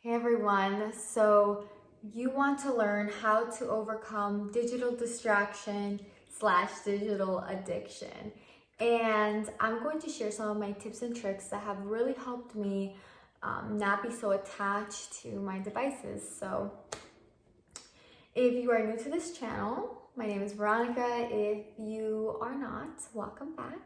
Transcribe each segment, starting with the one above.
Hey everyone, so you want to learn how to overcome digital distraction slash digital addiction. And I'm going to share some of my tips and tricks that have really helped me not be so attached to my devices. So if you are new to this channel, my name is Veronica. If you are not, welcome back.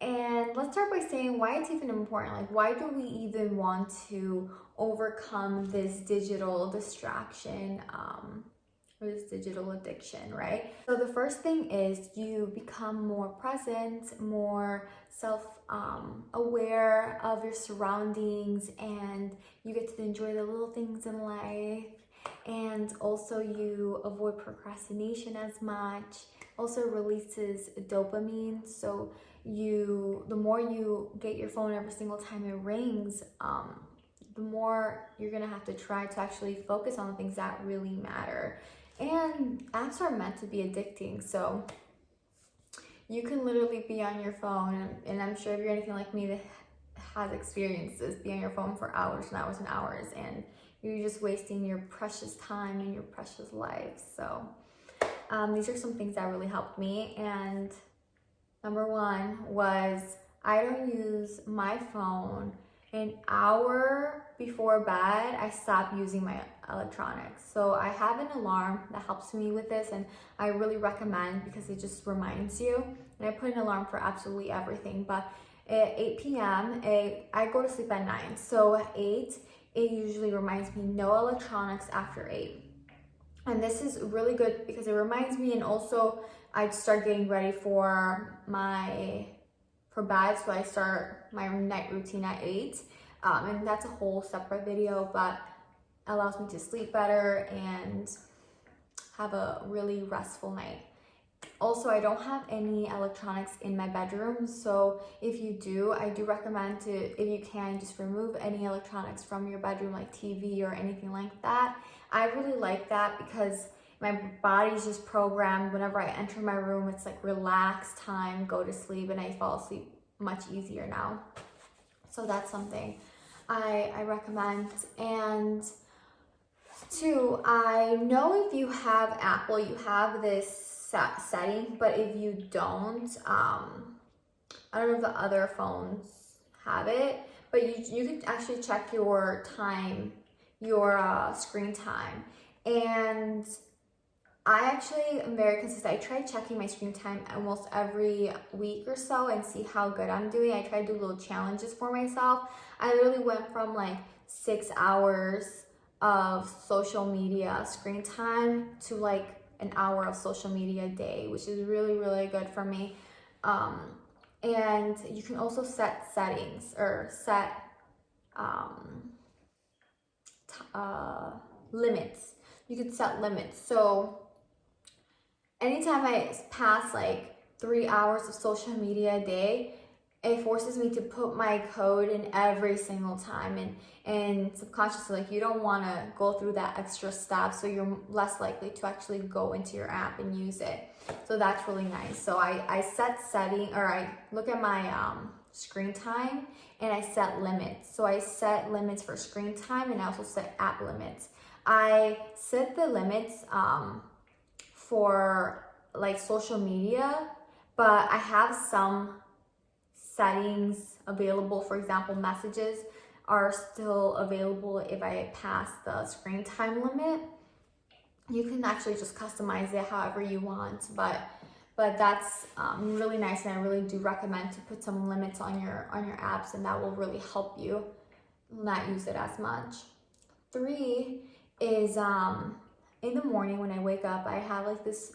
And let's start by saying why it's even important. Like, why do we even want to overcome this digital distraction or this digital addiction, right? So the first thing is you become more present, more self-aware of your surroundings, and you get to enjoy the little things in life. And also you avoid procrastination as much. Also releases dopamine, so the more you get your phone every single time it rings, the more you're gonna have to try to actually focus on the things that really matter. And apps are meant to be addicting, so you can literally be on your phone, and I'm sure if you're anything like me that has experienced this, be on your phone for hours and hours and hours, and you're just wasting your precious time and your precious life. So these are some things that really helped me. And number one was I don't use my phone an hour before bed. I stop using my electronics. So I have an alarm that helps me with this, and I really recommend because it just reminds you. And I put an alarm for absolutely everything. But at 8 p.m., I go to sleep at 9. So at 8, it usually reminds me no electronics after 8. And this is really good because it reminds me, and also I start getting ready for bed. So I start my night routine at 8. And that's a whole separate video, but allows me to sleep better and have a really restful night. Also, I don't have any electronics in my bedroom, so if you do, I do recommend to, if you can, just remove any electronics from your bedroom, like TV or anything like that. I really like that because my body's just programmed. Whenever I enter my room, it's like relax time, go to sleep, and I fall asleep much easier now. So that's something I recommend. And two, I know if you have Apple, you have this setting, but if you don't, I don't know if the other phones have it, but you can actually check your time, your screen time. And I actually am very consistent. I try checking my screen time almost every week or so and see how good I'm doing. I try to do little challenges for myself. I literally went from like 6 hours of social media screen time to like an hour of social media a day, which is really, really good for me. And you can also set settings or set limits. You could set limits. So anytime I pass like 3 hours of social media a day, it forces me to put my code in every single time, and subconsciously, like, you don't want to go through that extra step, so you're less likely to actually go into your app and use it. So that's really nice. So I look at my screen time, and I set limits. So I set limits for screen time, and I also set app limits. I set the limits for like social media, but I have some settings available. For example, messages are still available if I pass the screen time limit. You can actually just customize it however you want, but that's really nice, and I really do recommend to put some limits on your apps, and that will really help you not use it as much. 3 is in the morning when I wake up, I have like this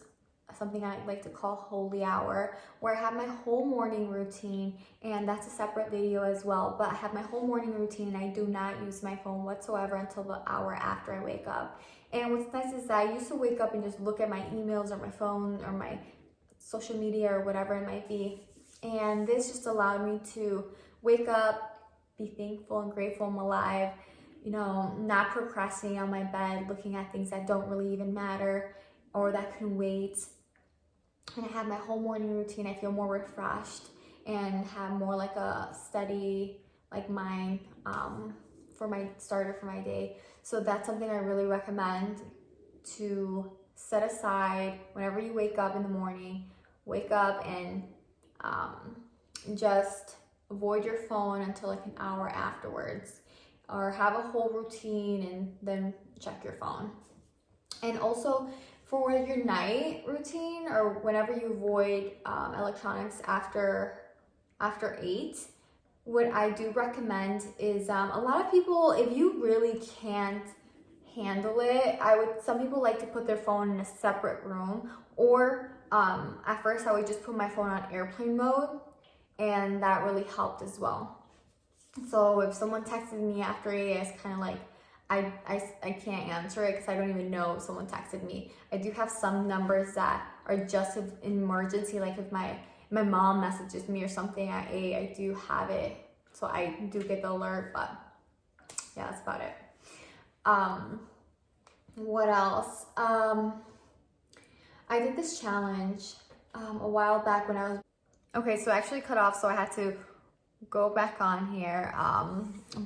something I like to call holy hour, where I have my whole morning routine, and that's a separate video as well, but I have my whole morning routine and I do not use my phone whatsoever until the hour after I wake up. And what's nice is that I used to wake up and just look at my emails or my phone or my social media or whatever it might be, and this just allowed me to wake up, be thankful and grateful I'm alive, not procrastinating on my bed, looking at things that don't really even matter or that can wait. And I have my whole morning routine. I feel more refreshed and have more like a steady like mind for my starter for my day. So that's something I really recommend to set aside whenever you wake up in the morning. Wake up and just avoid your phone until like an hour afterwards, or have a whole routine and then check your phone. And also for your night routine, or whenever you avoid electronics after 8, what I do recommend is a lot of people, if you really can't handle it, some people like to put their phone in a separate room, or at first I would just put my phone on airplane mode, and that really helped as well. So if someone texted me after 8, it's kind of like I can't answer it because I don't even know if someone texted me. I do have some numbers that are just an emergency, like if my mom messages me or something at 8, I do have it, so I do get the alert. But yeah, that's about it. What else? I did this challenge a while back when I was, okay, so I actually cut off, so I had to go back on here.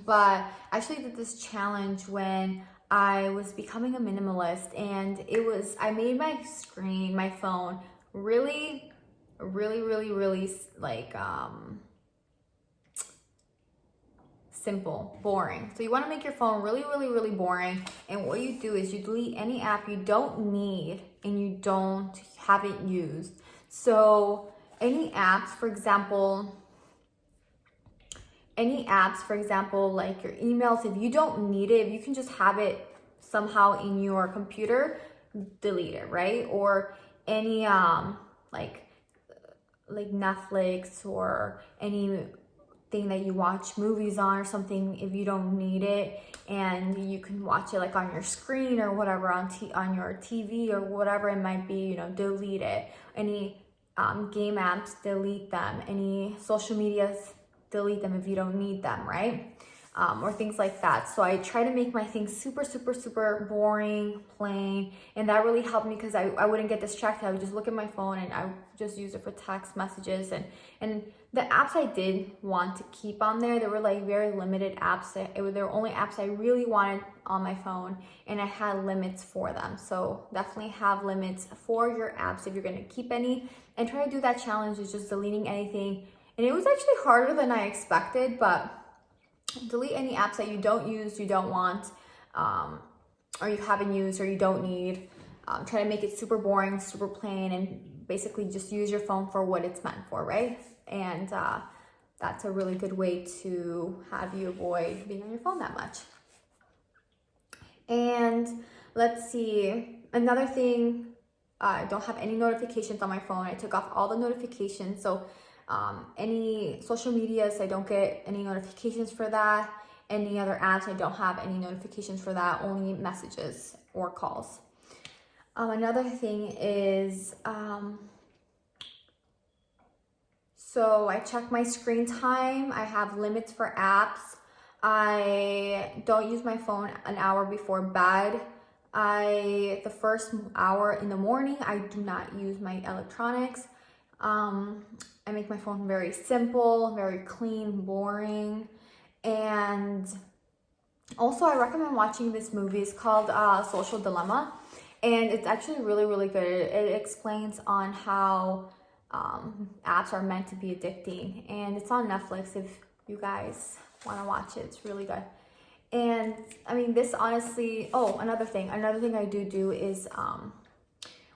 But I actually did this challenge when I was becoming a minimalist, and I made my phone really like simple, boring. So you want to make your phone really boring, and what you do is you delete any app you don't need and you haven't used. So any apps, for example, like your emails, if you don't need it, if you can just have it somehow in your computer, delete it, right? Or any like Netflix or anything that you watch movies on or something, if you don't need it and you can watch it like on your screen or whatever, on your TV or whatever it might be, delete it. Any game apps, delete them. Any social medias, delete them if you don't need them, right? Or things like that. So I try to make my things super boring, plain, and that really helped me because I wouldn't get distracted. I would just look at my phone and I would just use it for text messages, and the apps I did want to keep on there, there were like very limited apps. There were only apps I really wanted on my phone, and I had limits for them. So definitely have limits for your apps if you're gonna keep any, and try to do that challenge is just deleting anything. And it was actually harder than I expected, but delete any apps that you don't use, you don't want, or you haven't used or you don't need. Try to make it super boring, super plain, and basically just use your phone for what it's meant for, right? And that's a really good way to have you avoid being on your phone that much. And let's see, another thing, I don't have any notifications on my phone. I took off all the notifications, so any social medias, I don't get any notifications for that. Any other apps, I don't have any notifications for that, only messages or calls. Another thing is, so I check my screen time. I have limits for apps. I don't use my phone an hour before bed. The first hour in the morning, I do not use my electronics. I make my phone very simple, very clean, boring. And also I recommend watching this movie. It's called Social Dilemma, and it's actually really good. It explains on how apps are meant to be addicting, and it's on Netflix if you guys want to watch it. It's really good. And I mean, this honestly, another thing I do is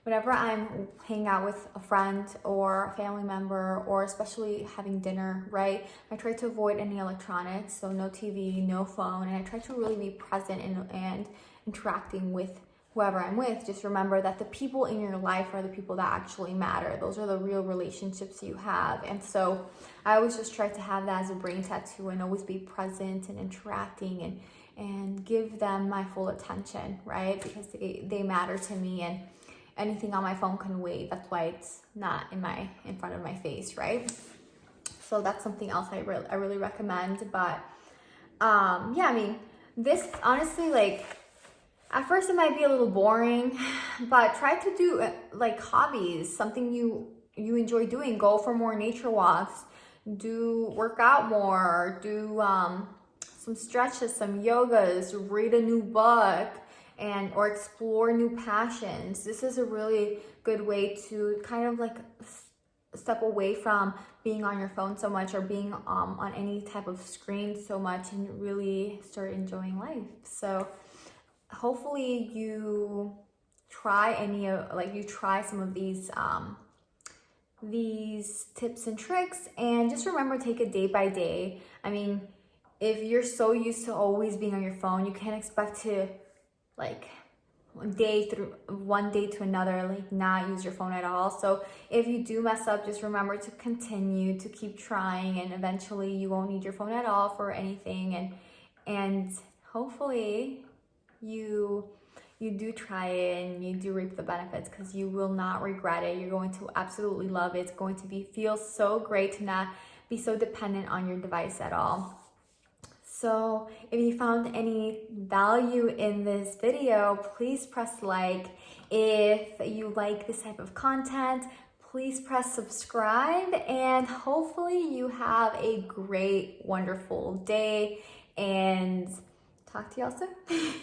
whenever I'm hanging out with a friend or a family member, or especially having dinner, right, I try to avoid any electronics, so no TV, no phone, and I try to really be present and interacting with whoever I'm with. Just remember that the people in your life are the people that actually matter. Those are the real relationships you have. And so I always just try to have that as a brain tattoo, and always be present and interacting and give them my full attention, right? Because they matter to me, and anything on my phone can wait. That's why it's not in front of my face, right? So that's something else I really recommend. But yeah, I mean, this honestly, like, at first it might be a little boring, but try to do like hobbies, something you enjoy doing. Go for more nature walks, work out more, do some stretches, some yogas, read a new book, and or explore new passions. This is a really good way to kind of like step away from being on your phone so much or being on any type of screen so much and really start enjoying life. So hopefully you try some of these tips and tricks, and just remember, take it day by day. I mean, if you're so used to always being on your phone, you can't expect to like one day to another like not use your phone at all. So if you do mess up, just remember to continue to keep trying, and eventually you won't need your phone at all for anything. And hopefully you do try it and you do reap the benefits, because you will not regret it. You're going to absolutely love it. It's going to feel so great to not be so dependent on your device at all. So if you found any value in this video, please press like. If you like this type of content, please press subscribe, and hopefully you have a great, wonderful day, and talk to y'all soon.